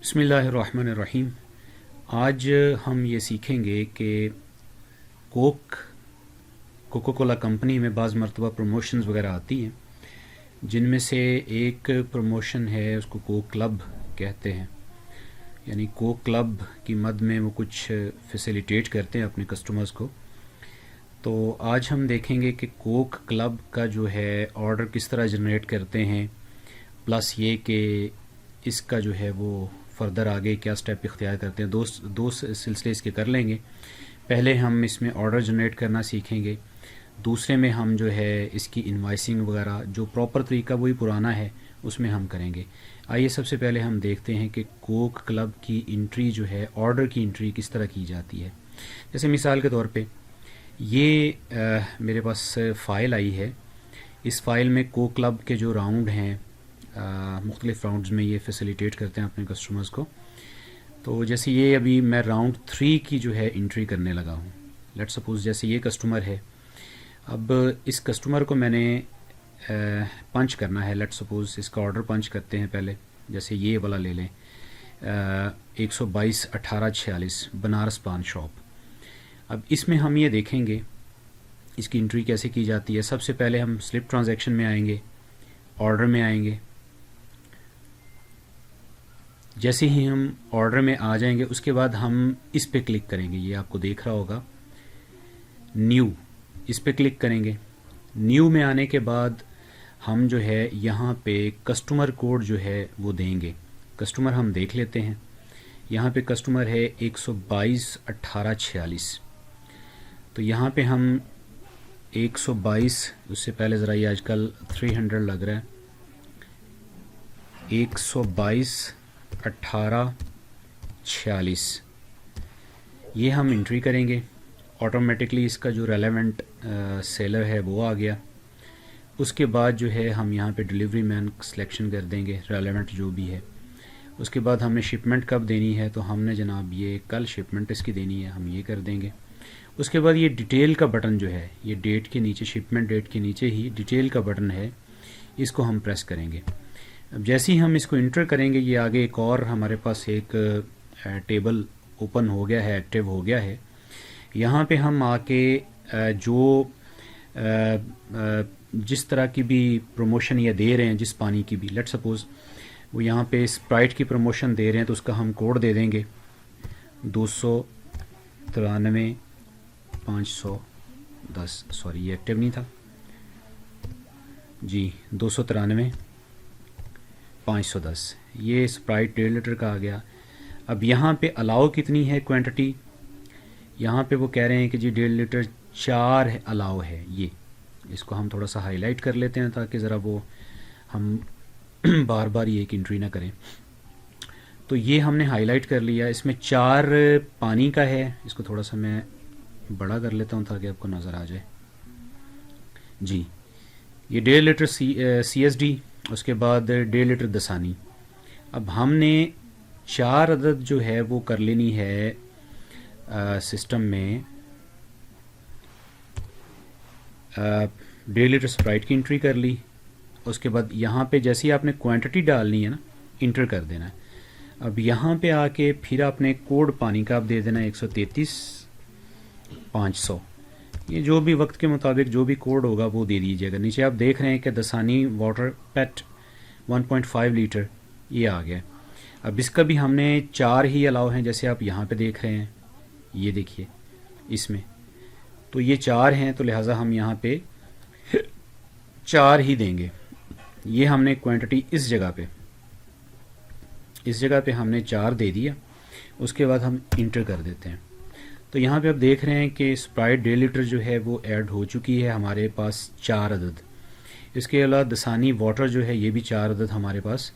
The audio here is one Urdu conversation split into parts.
بسم اللہ الرحمن الرحیم۔ آج ہم یہ سیکھیں گے کہ کوکو کولا کمپنی میں بعض مرتبہ پروموشنز وغیرہ آتی ہیں، جن میں سے ایک پروموشن ہے اس کو کوک کلب کہتے ہیں، یعنی کوک کلب کی مد میں وہ کچھ فیسیلیٹیٹ کرتے ہیں اپنے کسٹمرز کو۔ تو آج ہم دیکھیں گے کہ کوک کلب کا جو ہے آرڈر کس طرح جنریٹ کرتے ہیں، پلس یہ کہ اس کا جو ہے وہ فردر آگے کیا سٹیپ اختیار کرتے ہیں۔ دو سلسلے اس کے کر لیں گے۔ پہلے ہم اس میں آرڈر جنریٹ کرنا سیکھیں گے، دوسرے میں ہم جو ہے اس کی انوائسنگ وغیرہ جو پراپر طریقہ وہی پرانا ہے اس میں ہم کریں گے۔ آئیے سب سے پہلے ہم دیکھتے ہیں کہ کوک کلب کی انٹری جو ہے، آرڈر کی انٹری کس طرح کی جاتی ہے۔ جیسے مثال کے طور پہ یہ میرے پاس فائل آئی ہے، اس فائل میں کوک کلب کے جو راؤنڈ ہیں، مختلف راؤنڈز میں یہ فیسیلیٹیٹ کرتے ہیں اپنے کسٹمرز کو۔ تو جیسے یہ ابھی میں راؤنڈ 3 کی جو ہے انٹری کرنے لگا ہوں۔ لیٹ سپوز جیسے یہ کسٹمر ہے، اب اس کسٹمر کو میں نے پنچ کرنا ہے۔ لیٹ سپوز اس کا آرڈر پنچ کرتے ہیں پہلے، جیسے یہ والا لے لیں، 122/1846 بنارس پان شاپ۔ اب اس میں ہم یہ دیکھیں گے اس کی انٹری کیسے کی جاتی ہے۔ سب سے پہلے ہم سلپ ٹرانزیکشن میں آئیں گے، آرڈر میں آئیں گے۔ جیسے ہی ہم آرڈر میں آ جائیں گے اس کے بعد ہم اس پہ کلک کریں گے، یہ آپ کو دیکھ رہا ہوگا نیو، اس پہ کلک کریں گے۔ نیو میں آنے کے بعد ہم جو ہے یہاں پہ کسٹمر کوڈ جو ہے وہ دیں گے۔ کسٹمر ہم دیکھ لیتے ہیں، یہاں پہ کسٹمر ہے 122/1846۔ تو یہاں پہ ہم 122، اس سے پہلے ذرا یہ آج کل 300 لگ رہا ہے، 122/1846 یہ ہم انٹری کریں گے۔ آٹومیٹکلی اس کا جو ریلیونٹ سیلر ہے وہ آ گیا۔ اس کے بعد جو ہے ہم یہاں پہ ڈیلیوری مین سلیکشن کر دیں گے، ریلیونٹ جو بھی ہے۔ اس کے بعد ہمیں شپمنٹ کب دینی ہے، تو ہم نے جناب یہ کل شپمنٹ اس کی دینی ہے، ہم یہ کر دیں گے۔ اس کے بعد یہ ڈیٹیل کا بٹن جو ہے، یہ ڈیٹ کے نیچے، شپمنٹ ڈیٹ کے نیچے ہی ڈیٹیل کا بٹن ہے، اس کو ہم پریس کریں گے۔ اب جیسے ہی ہم اس کو انٹر کریں گے، یہ آگے ایک اور ہمارے پاس ایک ٹیبل اوپن ہو گیا ہے، ایکٹیو ہو گیا ہے۔ یہاں پہ ہم آ کے جو جس طرح کی بھی پروموشن یہ دے رہے ہیں، جس پانی کی بھی، لیٹ سپوز وہ یہاں پہ اسپرائٹ کی پروموشن دے رہے ہیں تو اس کا ہم کوڈ دے دیں گے 293/510۔ سوری یہ ایکٹیو نہیں تھا جی، 293/510، یہ اسپرائٹ 1.5 لیٹر کا آ گیا۔ اب یہاں پہ الاؤ کتنی ہے کوانٹٹی، یہاں پہ وہ کہہ رہے ہیں کہ جی 1.5 لیٹر 4 الاؤ ہے۔ یہ اس کو ہم تھوڑا سا ہائی لائٹ کر لیتے ہیں تاکہ ذرا وہ ہم بار بار یہ ایک انٹری نہ کریں۔ تو یہ ہم نے ہائی لائٹ کر لیا، اس میں 4 پانی کا ہے۔ اس کو تھوڑا سا میں بڑا کر لیتا ہوں تاکہ آپ کو نظر آ جائے جی۔ یہ 1.5 لیٹر سی ایس ڈی، اس کے بعد 1.5 لیٹر دسانی۔ اب ہم نے 4 عدد جو ہے وہ کر لینی ہے سسٹم میں 1.5 لیٹر اسپرائٹ کی انٹری کر لی۔ اس کے بعد یہاں پہ جیسے ہی آپ نے کوانٹٹی ڈالنی ہے نا، انٹر کر دینا ہے۔ اب یہاں پہ آ کے پھر آپ نے کوڈ پانی کا آپ دے دینا 133/500۔ یہ جو بھی وقت کے مطابق جو بھی کوڈ ہوگا وہ دے دیجیے گا۔ نیچے آپ دیکھ رہے ہیں کہ دسانی واٹر پیٹ 1.5 لیٹر یہ آ گیا۔ اب اس کا بھی ہم نے 4 ہی الاؤ ہیں، جیسے آپ یہاں پہ دیکھ رہے ہیں، یہ دیکھیے اس میں تو یہ 4 ہیں، تو لہٰذا ہم یہاں پہ 4 ہی دیں گے۔ یہ ہم نے کوانٹٹی اس جگہ پہ ہم نے 4 دے دیا۔ اس کے بعد ہم انٹر کر دیتے ہیں۔ تو یہاں پہ آپ دیکھ رہے ہیں کہ اسپرائٹ 1.5 لیٹر جو ہے وہ ایڈ ہو چکی ہے ہمارے پاس 4 عدد۔ اس کے علاوہ دسانی واٹر جو ہے یہ بھی 4 عدد ہمارے پاس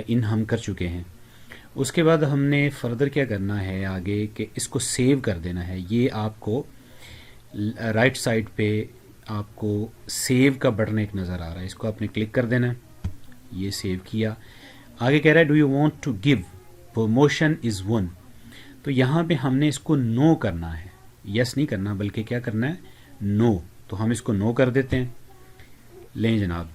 ان ہم کر چکے ہیں۔ اس کے بعد ہم نے فردر کیا کرنا ہے آگے کہ اس کو سیو کر دینا ہے۔ یہ آپ کو رائٹ سائڈ پہ آپ کو سیو کا بٹن ایک نظر آ رہا ہے، اس کو آپ نے کلک کر دینا ہے۔ یہ سیو کیا۔ آگے کہہ رہا ہے do you want to give promotion is 1، تو یہاں پہ ہم نے اس کو نو کرنا ہے، یس نہیں کرنا بلکہ کیا کرنا ہے، نو۔ تو ہم اس کو نو کر دیتے ہیں۔ لیں جناب،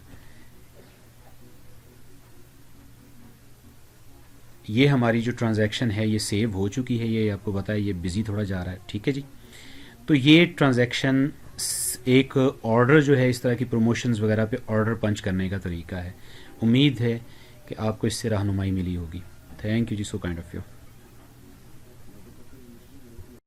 یہ ہماری جو ٹرانزیکشن ہے یہ سیو ہو چکی ہے، یہ آپ کو بتایا یہ بزی تھوڑا جا رہا ہے، ٹھیک ہے جی. تو یہ ٹرانزیکشن ایک آرڈر جو ہے اس طرح کی پروموشنز وغیرہ پہ آرڈر پنچ کرنے کا طریقہ ہے. امید ہے کہ آپ کو اس سے رہنمائی ملی ہوگی. تھینک یو جی، سو کائنڈ آف یو.